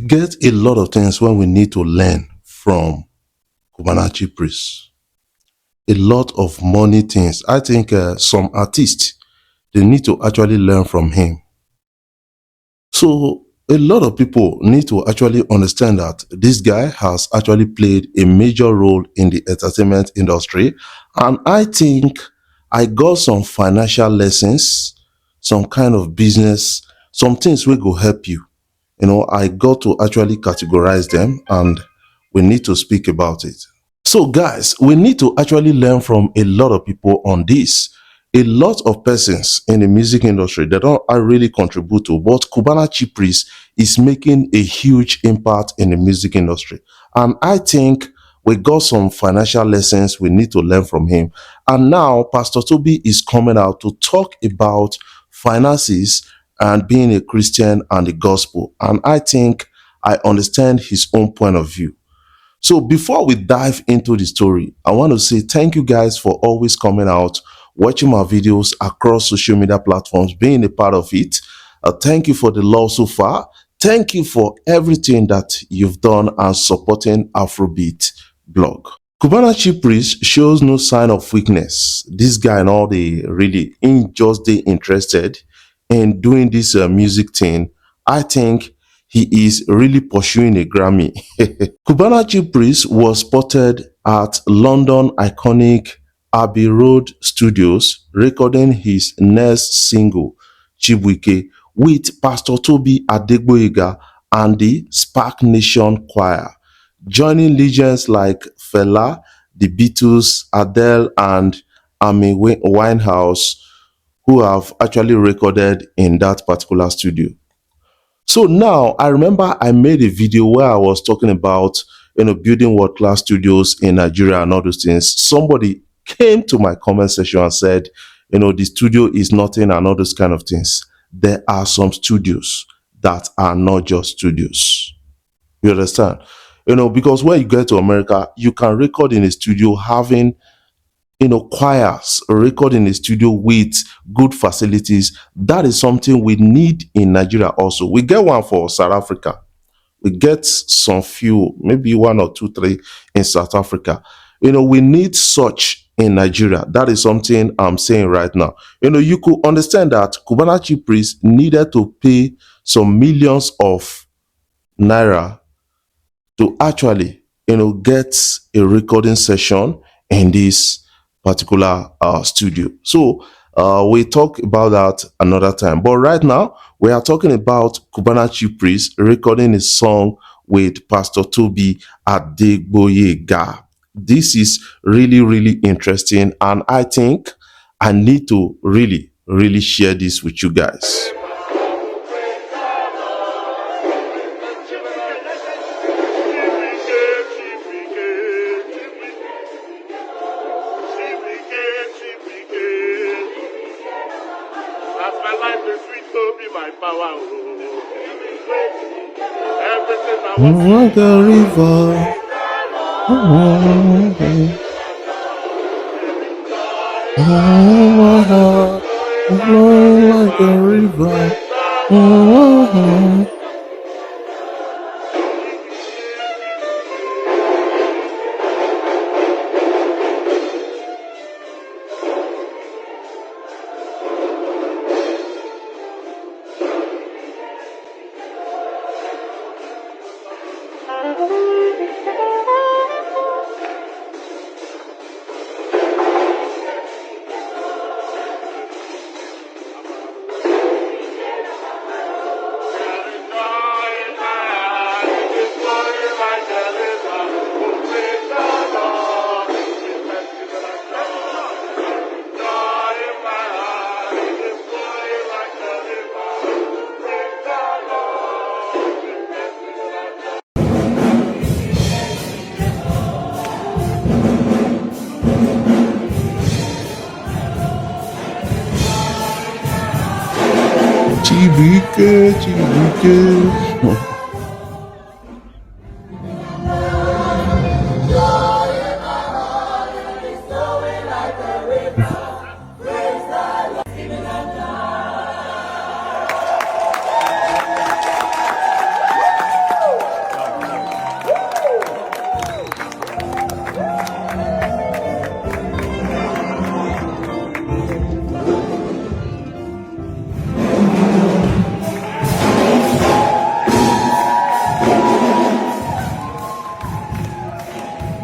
get a lot of things when we need to learn from Cubana Chief Priest. A lot of money things. I think some artists, they need to actually learn from him. So a lot of people need to actually understand that this guy has actually played a major role in the entertainment industry. And I think I got some financial lessons, some kind of business, some things will go help you. I got to actually categorize them and we need to speak about it. So guys, we need to actually learn from a lot of people on this. A lot of persons in the music industry that don't really contribute to, but Cubana Chief Priest is making a huge impact in the music industry. And I think we got some financial lessons we need to learn from him. And now Pastor Tobi is coming out to talk about finances and being a Christian and the gospel. And I think I understand his own point of view. So before we dive into the story, I want to say thank you guys for always coming out, watching my videos across social media platforms, being a part of it. Thank you for the love so far. Thank you for everything that you've done and supporting Afrobeat blog. Cubana Chief Priest shows no sign of weakness. This guy and all they really just they interested in doing this music thing. I think he is really pursuing a Grammy. Cubana Chief Priest was spotted at London iconic Abbey Road Studios recording his next single, Chibuike, with Pastor Tobi Adegboyega and the Spark Nation Choir, joining legends like Fela, the Beatles, Adele, and Amy Winehouse, who have actually recorded in that particular studio. So now I remember I made a video where I was talking about building world-class studios in Nigeria and all those things. Somebody came to my comment section and said, the studio is nothing and all those kind of things. There are some studios that are not just studios. You understand? Because when you get to America, you can record in a studio having choirs, record in a studio with good facilities. That is something we need in Nigeria also. We get one for South Africa. We get some few, maybe 1 or 2, 3 in South Africa. We need such in Nigeria. That is something I'm saying right now. You could understand that Cubana Chief Priest needed to pay some millions of naira to actually, get a recording session in this particular studio. So we talk about that another time. But right now, we are talking about Cubana Chief Priest recording a song with Pastor Tobi Adegboyega. This is really, really interesting. And I think I need to really, really share this with you guys. Like a river. My heart flowing like a river. Chibuike.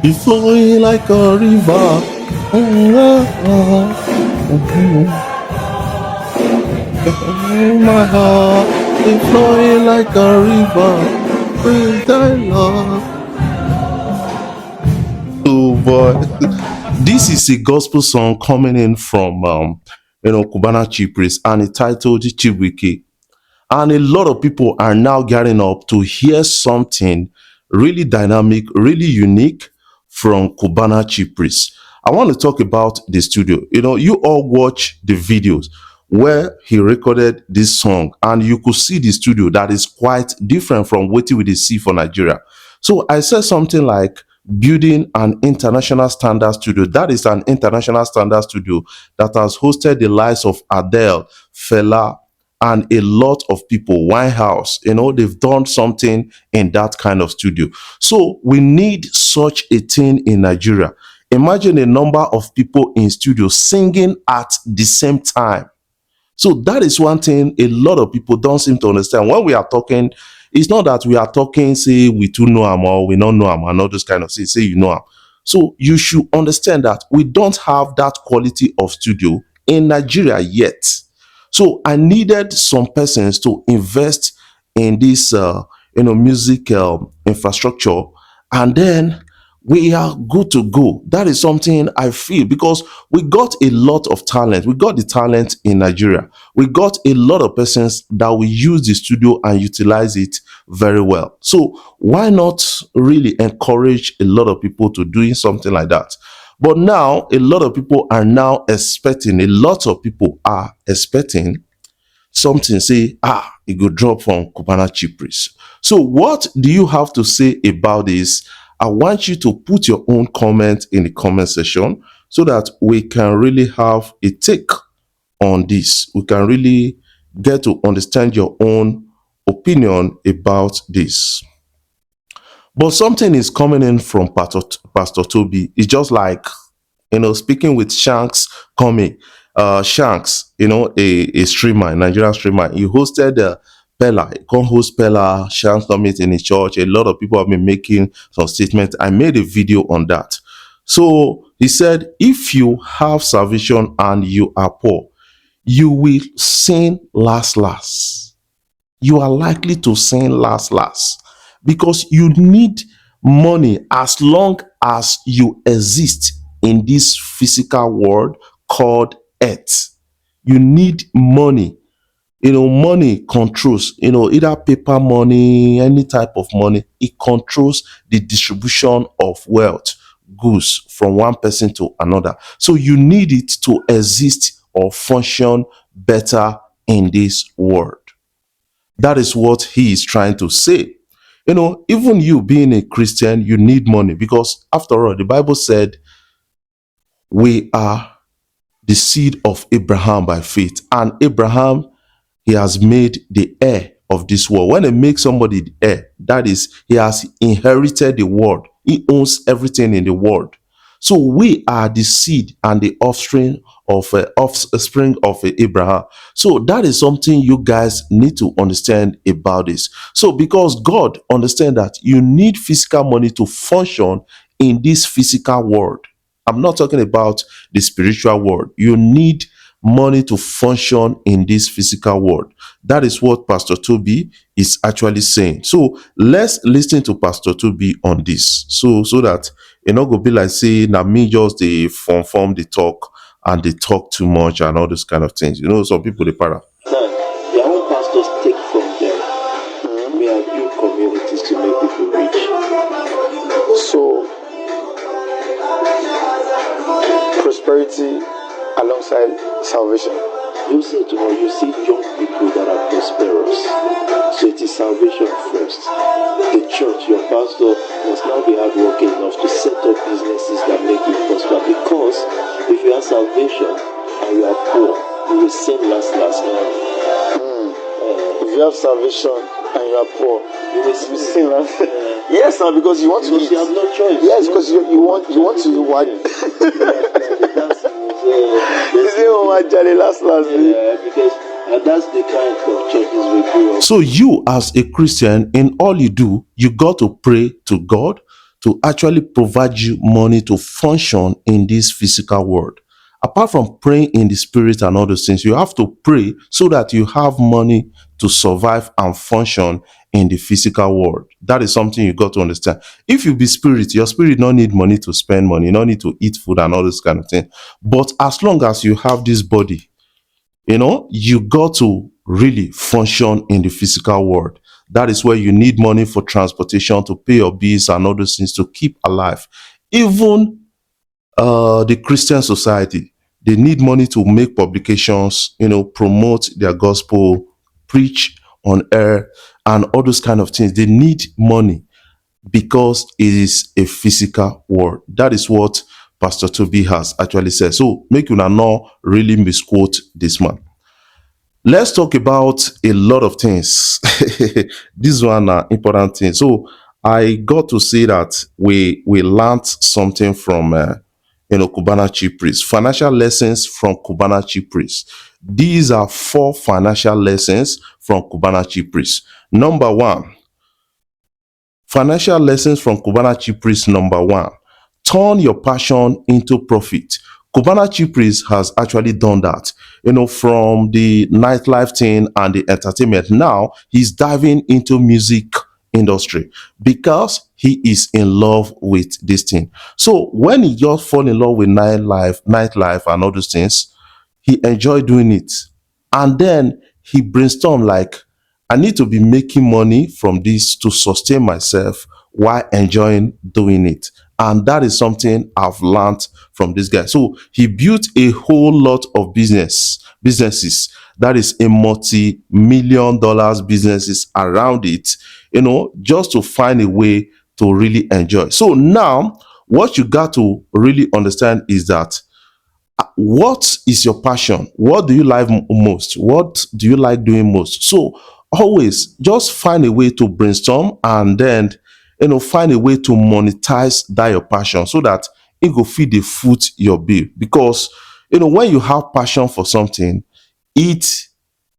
Be flowing like a river. My heart be flowing like a river. Praise thy Lord. Oh boy. This is a gospel song coming in from Cubana Chief Priest, and it's titled Chibuike. And a lot of people are now getting up to hear something really dynamic, really unique from Cubana Chief Priest. I want to talk about the studio. You all watch the videos where he recorded this song, and you could see the studio that is quite different from what we dey see for Nigeria. So I said something like building an international standard studio. That is an international standard studio that has hosted the likes of Adele, Fela, and a lot of people. Winehouse, they've done something in that kind of studio. So we need such a thing in Nigeria. Imagine a number of people in studio singing at the same time. So that is one thing a lot of people don't seem to understand. When we are talking, it's not that we are talking, say we too know him or we don't know him and all those kind of things, say you know him. So you should understand that we don't have that quality of studio in Nigeria yet. So I needed some persons to invest in this music infrastructure, and then we are good to go. That is something I feel, because we got a lot of talent. We got the talent in Nigeria. We got a lot of persons that will use the studio and utilize it very well. So why not really encourage a lot of people to doing something like that? But now a lot of people are now expecting, a lot of people are expecting something, say, it go drop from Cubana Chief Priest. So what do you have to say about this? I want you to put your own comment in the comment section so that we can really have a take on this. We can really get to understand your own opinion about this. But something is coming in from Pastor Tobi. It's just like, speaking with Shanks coming. Shanks, a streamer, a Nigerian streamer. He hosted Pella. He can host Pella, Shanks Summit in his church. A lot of people have been making some statements. I made a video on that. So he said, if you have salvation and you are poor, you will sin last. You are likely to sin last because you need money as long as you exist in this physical world called earth. You need money. Money controls, either paper money, any type of money. It controls the distribution of wealth, goods from one person to another. So you need it to exist or function better in this world. That is what he is trying to say. Even you being a Christian, you need money, because after all, the Bible said we are the seed of Abraham by faith. And Abraham, he has made the heir of this world. When they make somebody the heir, that is, he has inherited the world. He owns everything in the world. So we are the seed and the offspring of Abraham. So that is something you guys need to understand about this. So because God understands that you need physical money to function in this physical world. I'm not talking about the spiritual world. You need money to function in this physical world. That is what Pastor Tobi is actually saying. So let's listen to Pastor Tobi on this. So that go be like, say, na me just the form the talk, and they talk too much and all those kind of things. Some people they para. Their own pastors take from them. We have built communities to make people rich. So prosperity alongside salvation. You see tomorrow, you see young people that are prosperous. So it is salvation first. The church, your pastor must now be hardworking enough to set up businesses that make you prosper. Because if you have salvation and you are poor, you will sin last. If you have salvation and you are poor, you will sin last. Yes, now because you want to eat. You have no choice. Yes, because you want to what? Because that's the kind of churches we grew up. So you, as a Christian, in all you do, you got to pray to God to actually provide you money to function in this physical world. Apart from praying in the spirit and all those things, you have to pray so that you have money to survive and function in the physical world. That is something you got to understand. If you be spirit, your spirit don't need money to spend money, you don't need to eat food and all this kind of thing. But as long as you have this body, you got to really function in the physical world. That is where you need money for transportation, to pay your bills and all those things, to keep alive. Even the Christian society, they need money to make publications, promote their gospel, preach on air, and all those kind of things. They need money because it is a physical world. That is what Pastor Tobi has actually said. So make you not really misquote this man. Let's talk about a lot of things. This one are important things. So I got to say that we learned something from Cubana Chief Priest. Financial lessons from Cubana Chief Priest. These are 4 financial lessons from Cubana Chief Priest. Number 1, financial lessons from Cubana Chief Priest. Number 1, turn your passion into profit. Cubana Chief Priest has actually done that, from the nightlife thing and the entertainment. Now he's diving into music industry because he is in love with this thing. So when he just fall in love with nightlife and all those things, he enjoy doing it. And then he brainstormed like, I need to be making money from this to sustain myself while enjoying doing it. And that is something I've learned from this guy. So he built a whole lot of businesses. That is a multi-million dollars businesses around it, just to find a way to really enjoy. So now what you got to really understand is that, what is your passion? What do you like most? What do you like doing most? So always just find a way to brainstorm, and then find a way to monetize that your passion, so that it go feed the foot your bill. Because when you have passion for something, it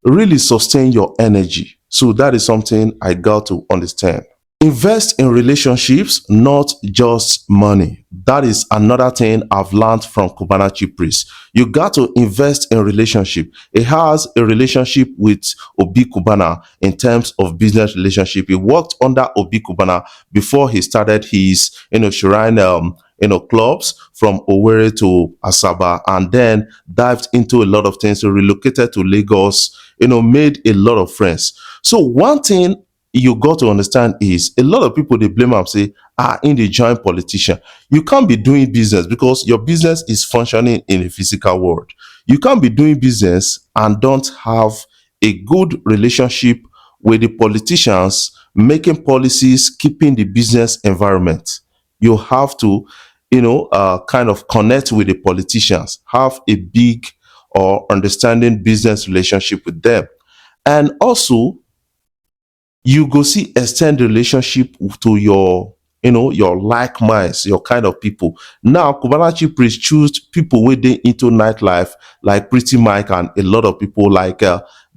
really sustain your energy. So that is something I got to understand. Invest in relationships, not just money. That is another thing I've learned from Cubana Chief Priest. You got to invest in relationship. He has a relationship with Obi Cubana in terms of business relationship. He worked under Obi Cubana before he started his, shrine, clubs from Owerri to Asaba, and then dived into a lot of things. So relocated to Lagos, made a lot of friends. So one thing you got to understand is, a lot of people, they blame am say, in the joint politician. You can't be doing business because your business is functioning in a physical world. You can't be doing business and don't have a good relationship with the politicians, making policies, keeping the business environment. You have to, kind of connect with the politicians, have a big or understanding business relationship with them. And also, you go see extend the relationship to your like minds, your kind of people. Now Cubana Chief Priest choose people wey dey into nightlife, like Pretty Mike and a lot of people like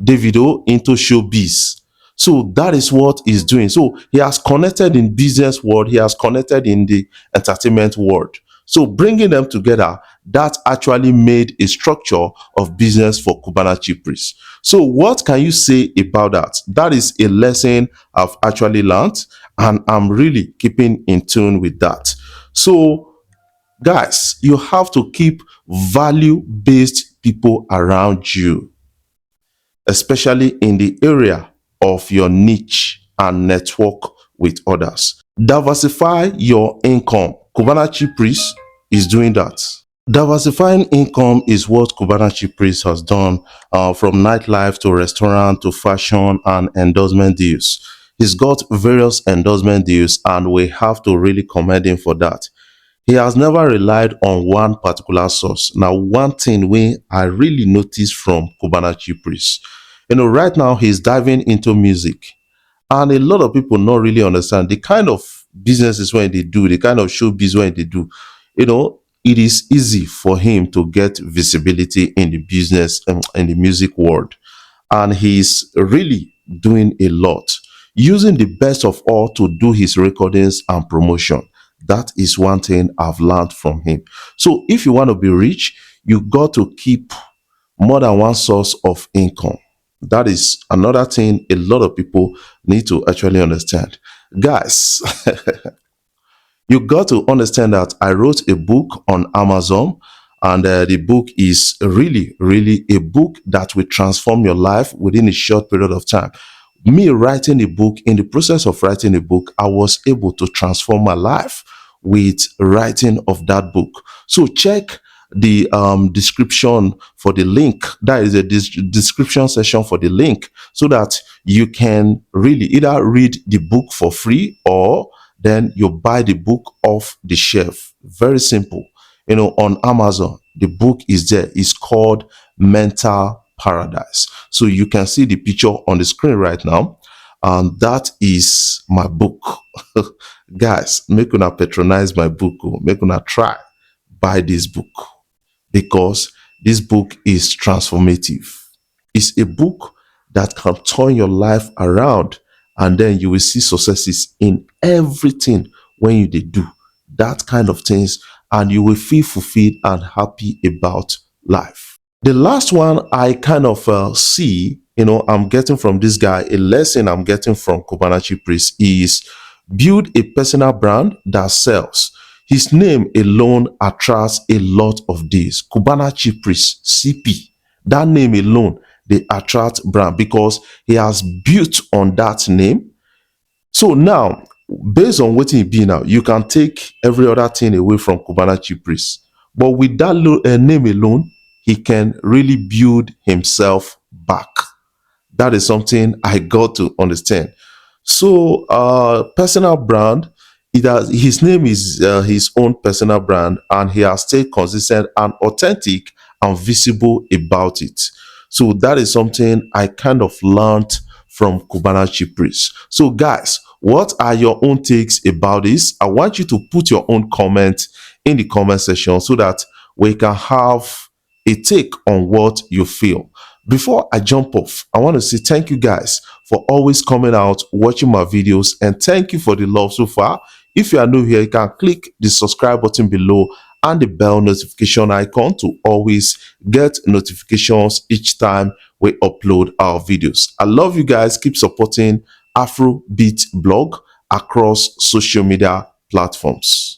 Davido into showbiz. So that is what he's doing. So he has connected in business world, he has connected in the entertainment world. So bringing them together, that actually made a structure of business for Cubana Chief Priest. So what can you say about that? That is a lesson I've actually learned, and I'm really keeping in tune with that. So guys, you have to keep value-based people around you, especially in the area of your niche, and network with others. Diversify your income. Cubana Chief Priest is doing that. Diversifying income is what Cubana Chief Priest has done, from nightlife to restaurant to fashion and endorsement deals. He's got various endorsement deals, and we have to really commend him for that. He has never relied on one particular source. Now, one thing I really noticed from Cubana Chief Priest, right now he's diving into music, and a lot of people not really understand the kind of businesses when they do, the kind of showbiz when they do. It is easy for him to get visibility in the business and in the music world, and he's really doing a lot, using the best of all to do his recordings and promotion. That is one thing I've learned from him. So if you want to be rich, you got to keep more than one source of income. That is another thing a lot of people need to actually understand. Guys, you got to understand that I wrote a book on Amazon, and the book is really, really a book that will transform your life within a short period of time. Me writing a book, in the process of writing a book, I was able to transform my life with writing of that book. So check the description for the link. That is a description section for the link, so that you can really either read the book for free, or then you buy the book off the shelf. Very simple. On Amazon, the book is there. It's called Mental Paradise. So you can see the picture on the screen right now. And that is my book. Guys, make una patronize my book. Make una try buy this book, because this book is transformative. It's a book that can turn your life around, and then you will see successes in everything when you did do that kind of things, and you will feel fulfilled and happy about life. The last one I kind of see, I'm getting from this guy, a lesson I'm getting from Cubana Chief Priest is build a personal brand that sells. His name alone attracts a lot of this. Cubana Chief Priest, CP. That name alone, they attract brand because he has built on that name. So now, based on what he be now, you can take every other thing away from Cubana Chief Priest. But with that name alone, he can really build himself back. That is something I got to understand. So, personal brand, his name is his own personal brand, and he has stayed consistent and authentic and visible about it. So that is something I kind of learned from Cubana Chief Priest. So, guys, what are your own takes about this? I want you to put your own comment in the comment section, so that we can have a take on what you feel. Before I jump off, I want to say thank you guys for always coming out, watching my videos, and thank you for the love so far. If you are new here, you can click the subscribe button below and the bell notification icon to always get notifications each time we upload our videos. I love you guys. Keep supporting Afrobeat blog across social media platforms.